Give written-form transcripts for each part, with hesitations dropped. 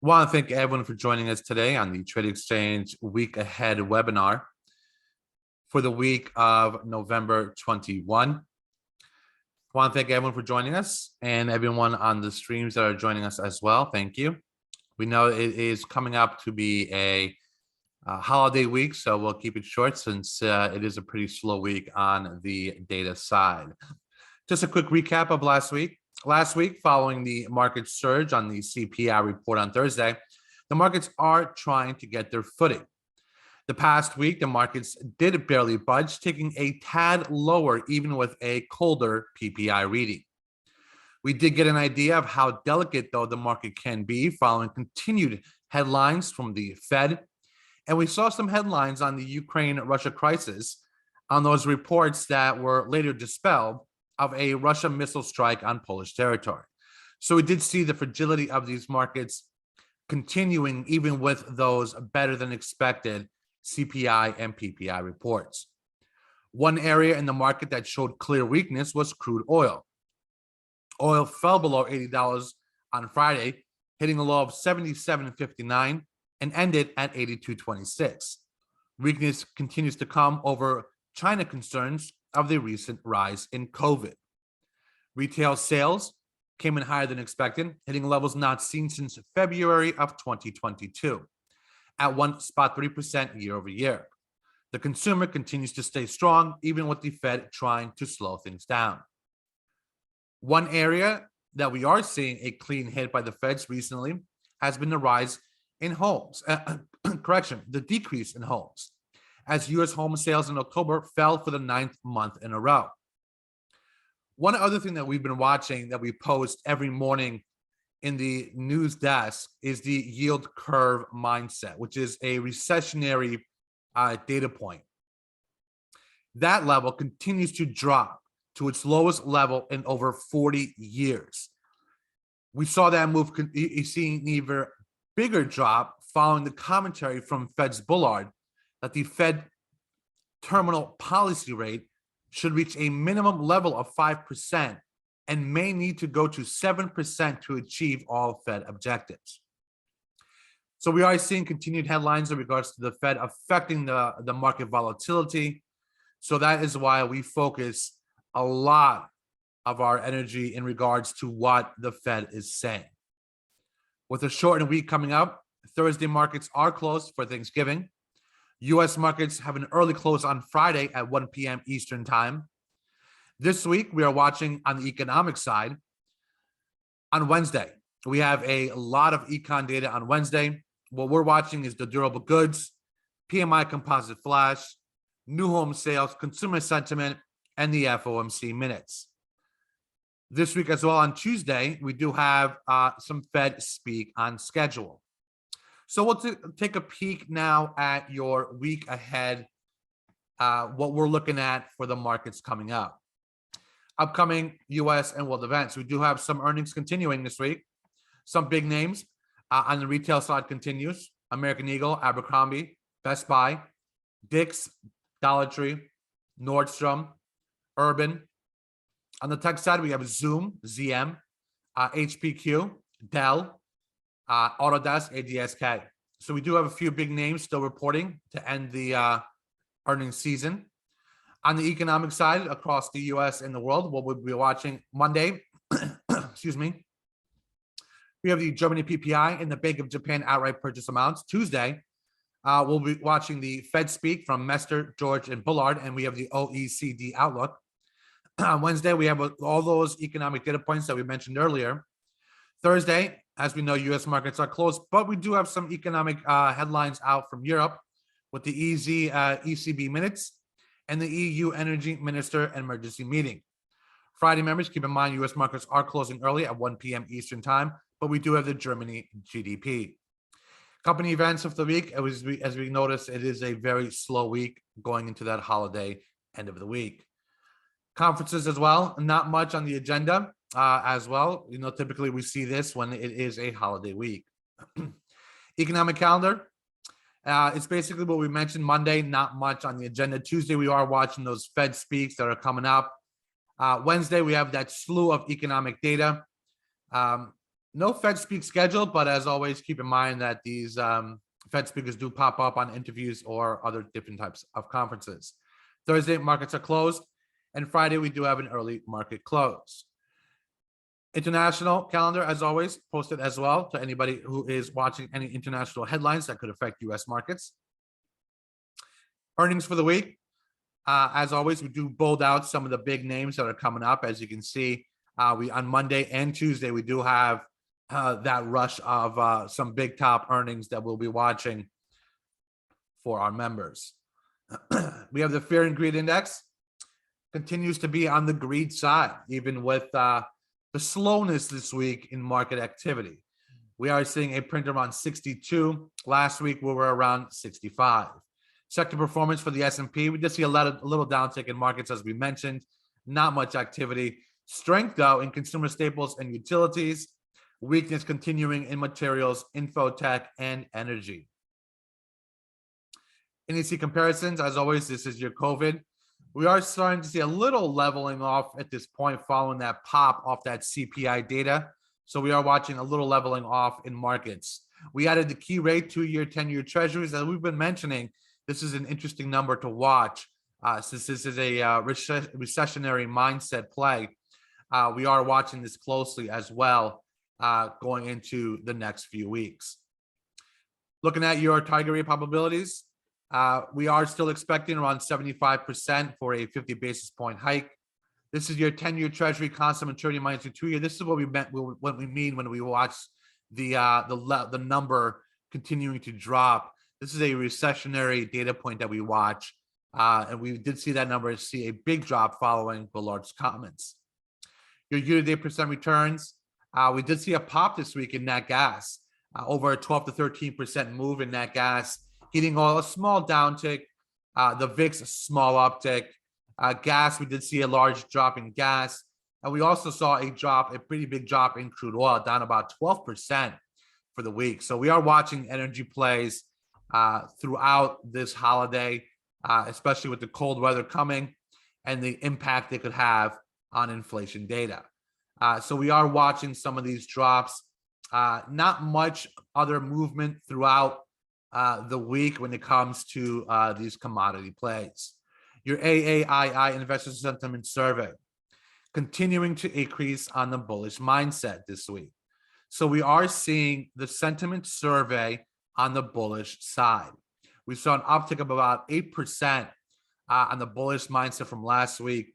Want to thank everyone for joining us today on the TradeXchange Week Ahead webinar for the week of November 21. Want to thank everyone for joining us and everyone on the streams that are joining us as well. Thank you. We know it is coming up to be a holiday week, so we'll keep it short since it is a pretty slow week on the data side. Just a quick recap of last week. Last week, following the market surge on the CPI report on Thursday, the markets are trying to get their footing. The past week, the markets did barely budge, taking a tad lower even with a colder PPI reading. We did get an idea of how delicate, though, the market can be following continued headlines from the Fed. And we saw some headlines on the Ukraine-Russia crisis on those reports that were later dispelled of a Russian missile strike on Polish territory. So we did see the fragility of these markets continuing even with those better than expected CPI and PPI reports. One area in the market that showed clear weakness was crude oil. Oil fell below $80 on Friday, hitting a low of $77.59 and ended at $82.26. Weakness continues to come over China concerns of the recent rise in COVID. Retail sales came in higher than expected, hitting levels not seen since February of 2022 at 1.3% year over year. The consumer continues to stay strong, even with the Fed trying to slow things down. One area that we are seeing a clean hit by the Feds recently has been the rise in homes, the decrease in homes, as U.S. home sales in October fell for the 9th month in a row. One other thing that we've been watching that we post every morning in the news desk is the yield curve mindset, which is a recessionary data point. That level continues to drop to its lowest level in over 40 years. We saw that move, seeing an even bigger drop following the commentary from Fed's Bullard that the Fed terminal policy rate should reach a minimum level of 5% and may need to go to 7% to achieve all Fed objectives. So we are seeing continued headlines in regards to the Fed affecting the market volatility. So that is why we focus a lot of our energy in regards to what the Fed is saying. With a shortened week coming up, Thursday markets are closed for Thanksgiving. U.S. markets have an early close on Friday at 1 p.m. Eastern time. This week, we are watching on the economic side. On Wednesday, we have a lot of econ data on Wednesday. What we're watching is the durable goods, PMI composite flash, new home sales, consumer sentiment, and the FOMC minutes. This week as well on Tuesday, we do have some Fed speak on schedule. So we'll take a peek now at your week ahead, what we're looking at for the markets coming up. Upcoming U.S. and world events. We do have some earnings continuing this week. Some big names on the retail side continues. American Eagle, Abercrombie, Best Buy, Dick's, Dollar Tree, Nordstrom, Urban. On the tech side, we have Zoom, ZM, HPQ, Dell, Autodesk, ADSK. So we do have a few big names still reporting to end the earnings season. On the economic side, across the U.S. and the world, what we'll be watching Monday, excuse me, we have the Germany PPI and the Bank of Japan outright purchase amounts. Tuesday, we'll be watching the Fed speak from Mester, George, and Bullard, and we have the OECD outlook. On Wednesday, we have all those economic data points that we mentioned earlier. Thursday, as we know, U.S. markets are closed, but we do have some economic headlines out from Europe with the ECB minutes and the EU Energy Minister emergency meeting. Friday, members, keep in mind U.S. markets are closing early at 1 p.m. Eastern time, but we do have the Germany GDP. Company events of the week, as we noticed, it is a very slow week going into that holiday end of the week. Conferences as well, not much on the agenda as well. You know, typically we see this when it is a holiday week. Economic calendar, it's basically what we mentioned. Monday, not much on the agenda. Tuesday, we are watching those Fed speaks that are coming up. Wednesday, we have that slew of economic data. No Fed speak scheduled, but as always, keep in mind that these Fed speakers do pop up on interviews or other different types of conferences. Thursday, markets are closed, and Friday, we do have an early market close. International calendar, as always, posted as well to anybody who is watching any international headlines that could affect U.S. markets. Earnings for the week. As always, we do bold out some of the big names that are coming up. As you can see, we on Monday and Tuesday, we do have that rush of some big top earnings that we'll be watching for our members. We have the Fear and Greed Index. Continues to be on the greed side, even with the slowness this week in market activity. We are seeing a print around 62. Last week, we were around 65. Sector performance for the S&P, we just see a little downtick in markets, as we mentioned. Not much activity. Strength, though, in consumer staples and utilities. Weakness continuing in materials, infotech, and energy. NEC comparisons, as always, this is your COVID. We are starting to see a little leveling off at this point following that pop off that CPI data. So we are watching a little leveling off in markets. We added the key rate, 2-year, 10-year treasuries. As we've been mentioning, this is an interesting number to watch since this is a recessionary mindset play. We are watching this closely as well going into the next few weeks. Looking at your target rate probabilities, we are still expecting around 75% for a 50 basis point hike. This is your 10-year treasury constant maturity minus your 2-year. This is what we mean when we watch the number continuing to drop. This is a recessionary data point that we watch, and we did see that number see a big drop following Bullard's comments. Your year-to-date percent returns, we did see a pop this week in nat gas, over a 12 to 13% move in nat gas, heating oil, a small downtick, the VIX, a small uptick. Gas, we did see a large drop in gas, and we also saw a pretty big drop in crude oil, down about 12% for the week. So we are watching energy plays throughout this holiday, especially with the cold weather coming and the impact it could have on inflation data. So we are watching some of these drops. Not much other movement throughout the week when it comes to these commodity plays. Your AAII Investor Sentiment Survey continuing to increase on the bullish mindset this week. So we are seeing the sentiment survey on the bullish side. We saw an uptick of about 8% on the bullish mindset from last week.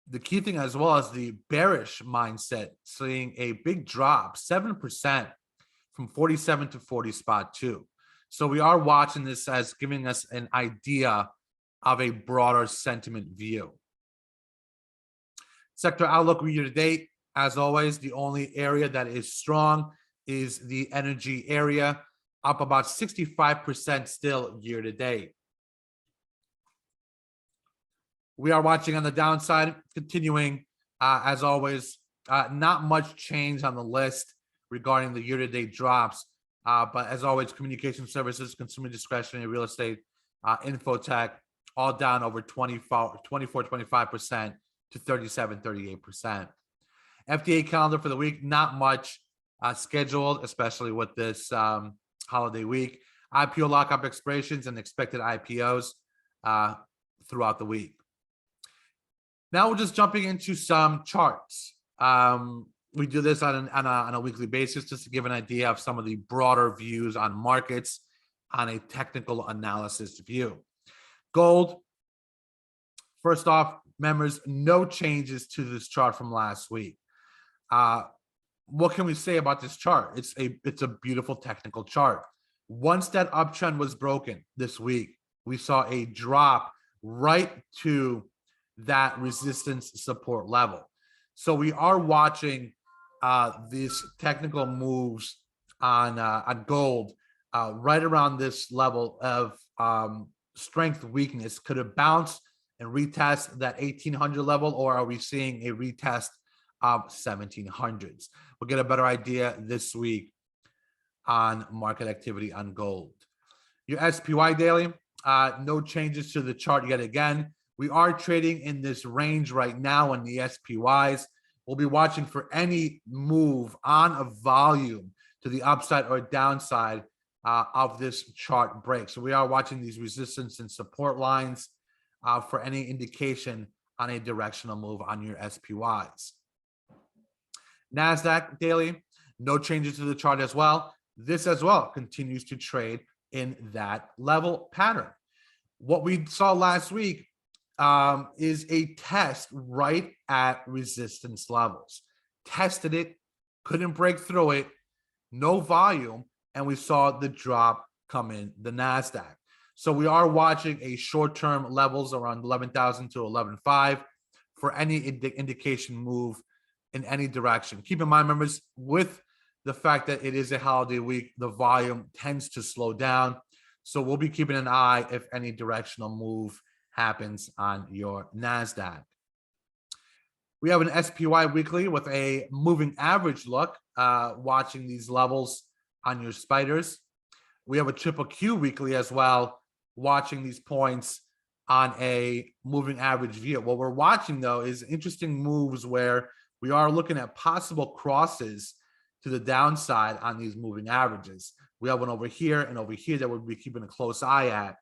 The key thing as well is the bearish mindset, seeing a big drop, 7% from 47 to 40 spot 2. So we are watching this as giving us an idea of a broader sentiment view. Sector outlook year to date, as always, the only area that is strong is the energy area, up about 65% still year to date. We are watching on the downside, continuing, as always, not much change on the list regarding the year-to-date drops. But as always, communication services, consumer discretionary, real estate, infotech, all down over 25% to 38%. FDA calendar for the week, not much scheduled, especially with this holiday week. IPO lockup expirations and expected IPOs throughout the week. Now we're just jumping into some charts. We do this on a weekly basis just to give an idea of some of the broader views on markets on a technical analysis view. Gold, first off, members, no changes to this chart from last week. What can we say about this chart? It's a beautiful technical chart. Once that uptrend was broken this week, we saw a drop right to that resistance support level. So we are watching these technical moves on gold right around this level of strength weakness. Could it bounce and retest that 1800 level, or are we seeing a retest of 1700s? We'll get a better idea this week on market activity on gold. Your SPY daily, no changes to the chart yet again. We are trading in this range right now in the SPYs. we'll be watching for any move on a volume to the upside or downside of this chart break. So we are watching these resistance and support lines for any indication on a directional move on your SPYs. NASDAQ daily, no changes to the chart as well. This as well continues to trade in that level pattern. What we saw last week is a test right at resistance levels. Tested it, couldn't break through it, no volume, and we saw the drop come in the NASDAQ. So we are watching a short-term levels around 11,000 to 11,500 for any indication move in any direction. Keep in mind, members, with the fact that it is a holiday week, the volume tends to slow down. So we'll be keeping an eye if any directional move happens on your NASDAQ. We have an SPY weekly with a moving average look, watching these levels on your spiders. We have a triple Q weekly as well, watching these points on a moving average view. What we're watching, though, is interesting moves where we are looking at possible crosses to the downside on these moving averages. We have one over here and over here that we'll be keeping a close eye at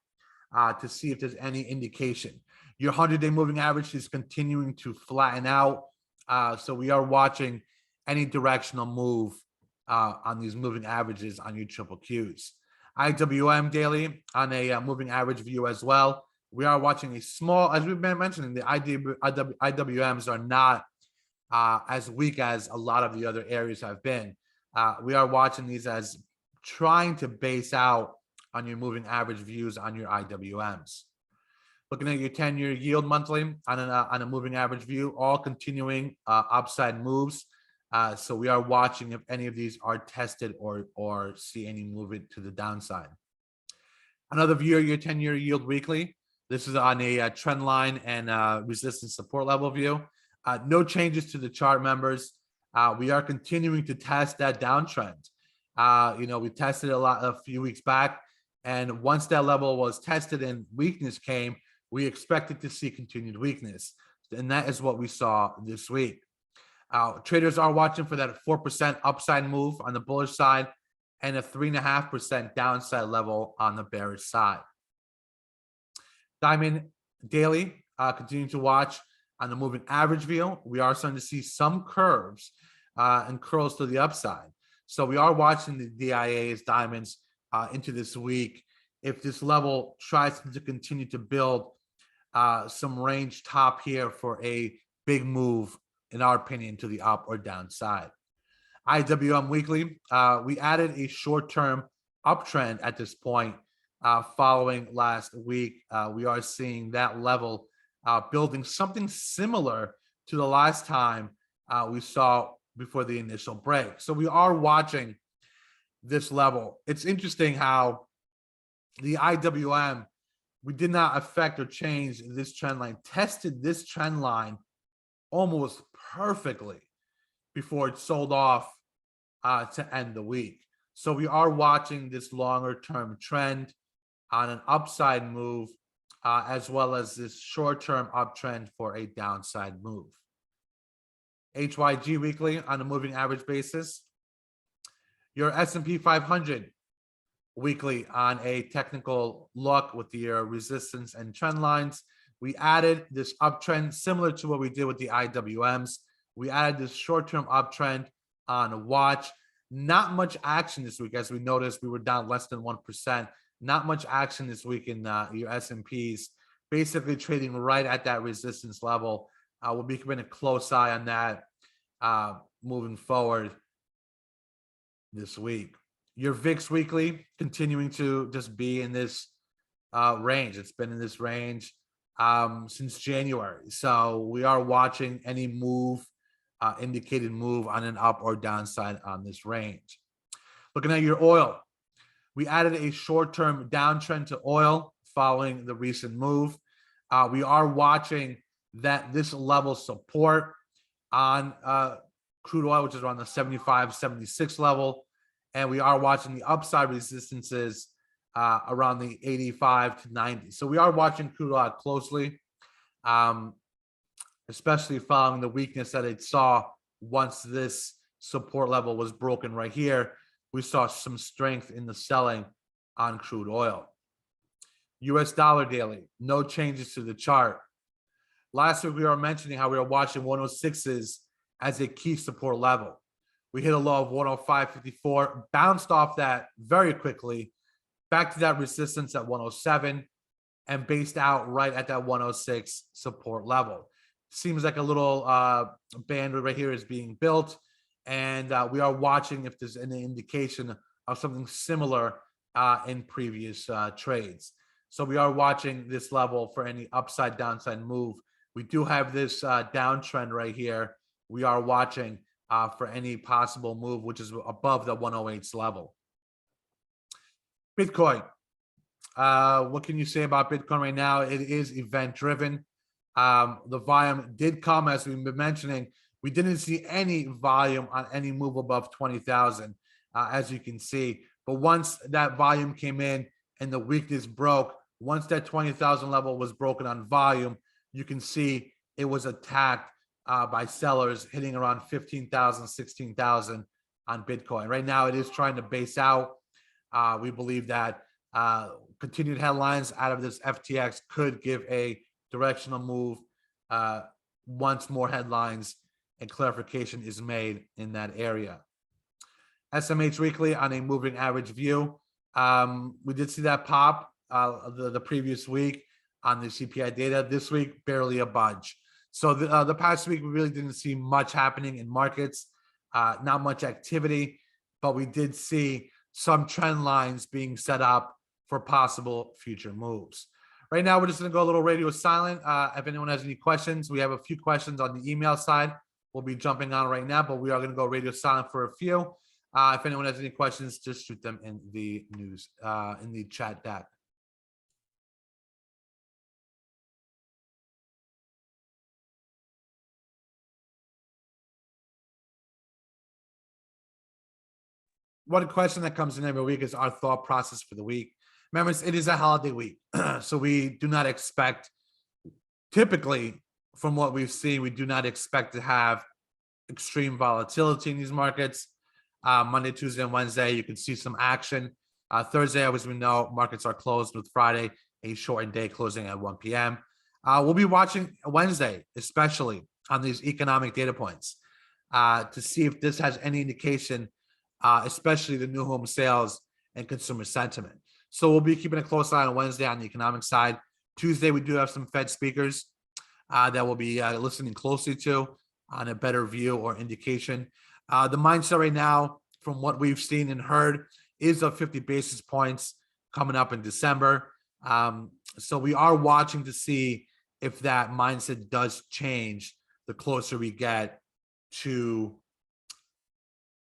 to see if there's any indication. Your 100-day moving average is continuing to flatten out. So we are watching any directional move on these moving averages on your triple Qs. IWM daily on a moving average view as well. We are watching a small, as we've been mentioning, the IWMs are not as weak as a lot of the other areas have been. We are watching these as trying to base out on your moving average views on your IWMs. Looking at your 10-year yield monthly on a moving average view, all continuing upside moves. So we are watching if any of these are tested or see any movement to the downside. Another view of your 10-year yield weekly. This is on a trend line and resistance support level view. No changes to the chart, members. We are continuing to test that downtrend. We tested a few weeks back, and once that level was tested and weakness came, we expected to see continued weakness, and that is what we saw this week. Traders are watching for that 4% upside move on the bullish side and a 3.5% downside level on the bearish side. Diamond daily, continuing to watch on the moving average view. We are starting to see some curves and curls to the upside. So we are watching the DIAs, diamonds, into this week. If this level tries to continue to build some range top here for a big move, in our opinion, to the up or downside. IWM weekly, we added a short-term uptrend at this point following last week. We are seeing that level building something similar to the last time we saw before the initial break. So we are watching this level. It's interesting how the IWM, we did not affect or change this trend line, tested this trend line almost perfectly before it sold off to end the week. So we are watching this longer term trend on an upside move, as well as this short-term uptrend for a downside move. HYG weekly on a moving average basis. Your S&P 500 weekly on a technical look with your resistance and trend lines. We added this uptrend similar to what we did with the IWMs. We added this short-term uptrend on a watch. Not much action this week, as we noticed. We were down less than 1%. Not much action this week in your S&Ps, basically trading right at that resistance level. We'll be keeping a close eye on that moving forward this week. Your VIX weekly continuing to just be in this range. It's been in this range since January. So we are watching any move, indicated move on an up or downside on this range. Looking at your oil. We added a short-term downtrend to oil following the recent move. We are watching that this level support on crude oil, which is around the 75, 76 level. And we are watching the upside resistances around the 85 to 90. So we are watching crude oil closely, especially following the weakness that it saw once this support level was broken right here, we saw some strength in the selling on crude oil. US dollar daily, no changes to the chart. Last week, we were mentioning how we were watching 106s as a key support level. We hit a low of 105.54, bounced off that very quickly, back to that resistance at 107, and based out right at that 106 support level. Seems like a little band right here is being built, and we are watching if there's any indication of something similar in previous trades. So we are watching this level for any upside downside move. We do have this downtrend right here. We are watching for any possible move, which is above the 108s level. Bitcoin. What can you say about Bitcoin right now? It is event driven. The volume did come, as we've been mentioning. We didn't see any volume on any move above 20,000, as you can see. But once that volume came in and the weakness broke, once that 20,000 level was broken on volume, you can see it was attacked by sellers hitting around 15,000, 16,000 on Bitcoin. Right now, it is trying to base out. We believe that continued headlines out of this FTX could give a directional move once more headlines and clarification is made in that area. SMH weekly on a moving average view. We did see that pop the previous week on the CPI data. This week, barely a budge. So the past week, we really didn't see much happening in markets, not much activity, but we did see some trend lines being set up for possible future moves. Right now, we're just going to go a little radio silent. If anyone has any questions, we have a few questions on the email side. We'll be jumping on right now, but we are going to go radio silent for a few. If anyone has any questions, just shoot them in the in the chat deck. One question that comes in every week is our thought process for the week. Remember, it is a holiday week, so we do not expect, typically, from what we've seen, we do not expect to have extreme volatility in these markets. Monday, Tuesday, and Wednesday, you can see some action. Thursday, as we know, markets are closed, with Friday a shortened day closing at 1 p.m. We'll be watching Wednesday, especially on these economic data points, to see if this has any indication, especially the new home sales and consumer sentiment. So we'll be keeping a close eye on Wednesday on the economic side. Tuesday, we do have some Fed speakers that we'll be listening closely to on a better view or indication. The mindset right now, from what we've seen and heard, is of 50 basis points coming up in December. So we are watching to see if that mindset does change the closer we get to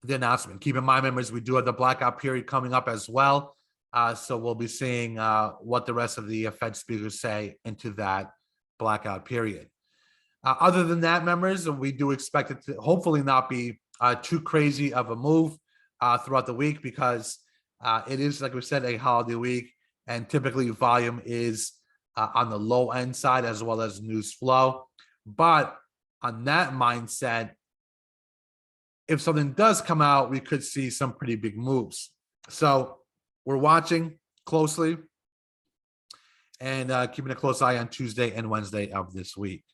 the announcement. Keep in mind, members, we do have the blackout period coming up as well. So we'll be seeing what the rest of the Fed speakers say into that blackout period. Other than that, members, we do expect it to hopefully not be too crazy of a move throughout the week, because it is, like we said, a holiday week, and typically volume is on the low end side as well as news flow. But on that mindset, if something does come out, we could see some pretty big moves. So we're watching closely and keeping a close eye on Tuesday and Wednesday of this week.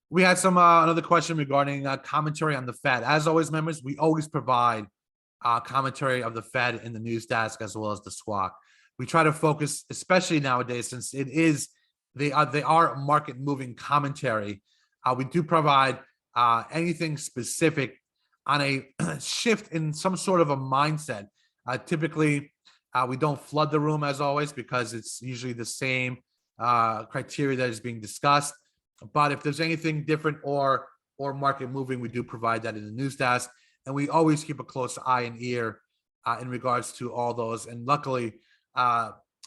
We had some another question regarding commentary on the Fed. As always, members, we always provide commentary of the Fed in the news desk as well as the SWOT. We try to focus, especially nowadays, since it is they are market moving commentary. We do provide anything specific on a shift in some sort of a mindset. Typically, we don't flood the room as always, because it's usually the same criteria that is being discussed. But if there's anything different or market moving, we do provide that in the news desk, and we always keep a close eye and ear in regards to all those. And luckily,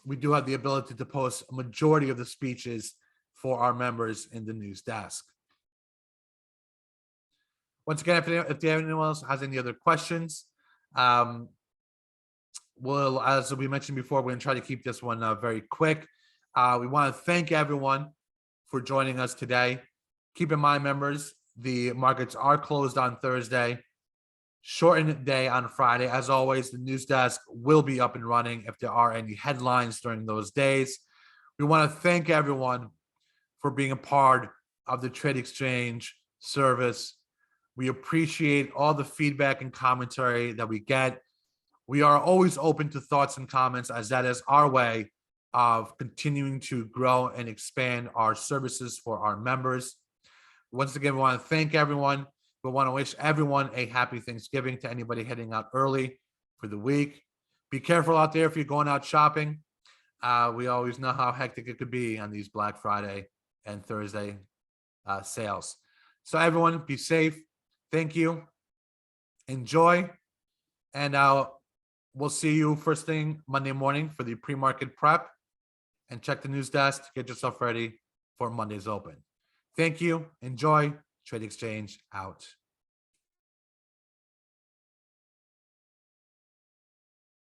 we do have the ability to post a majority of the speeches for our members in the news desk. Once again, if anyone else has any other questions, Well, as we mentioned before, we're going to try to keep this one very quick. We want to thank everyone for joining us today. Keep in mind, members, the markets are closed on Thursday. Shortened day on Friday. As always, the news desk will be up and running if there are any headlines during those days. We want to thank everyone for being a part of the Trade Exchange service. We appreciate all the feedback and commentary that we get. We are always open to thoughts and comments, as that is our way of continuing to grow and expand our services for our members. Once again, we want to thank everyone. We want to wish everyone a happy Thanksgiving to anybody heading out early for the week. Be careful out there if you're going out shopping. We always know how hectic it could be on these Black Friday and Thursday sales. So everyone, be safe. Thank you. Enjoy. And we'll see you first thing Monday morning for the pre-market prep, and check the news desk to get yourself ready for Monday's open. Thank you. Enjoy. Trade Exchange out.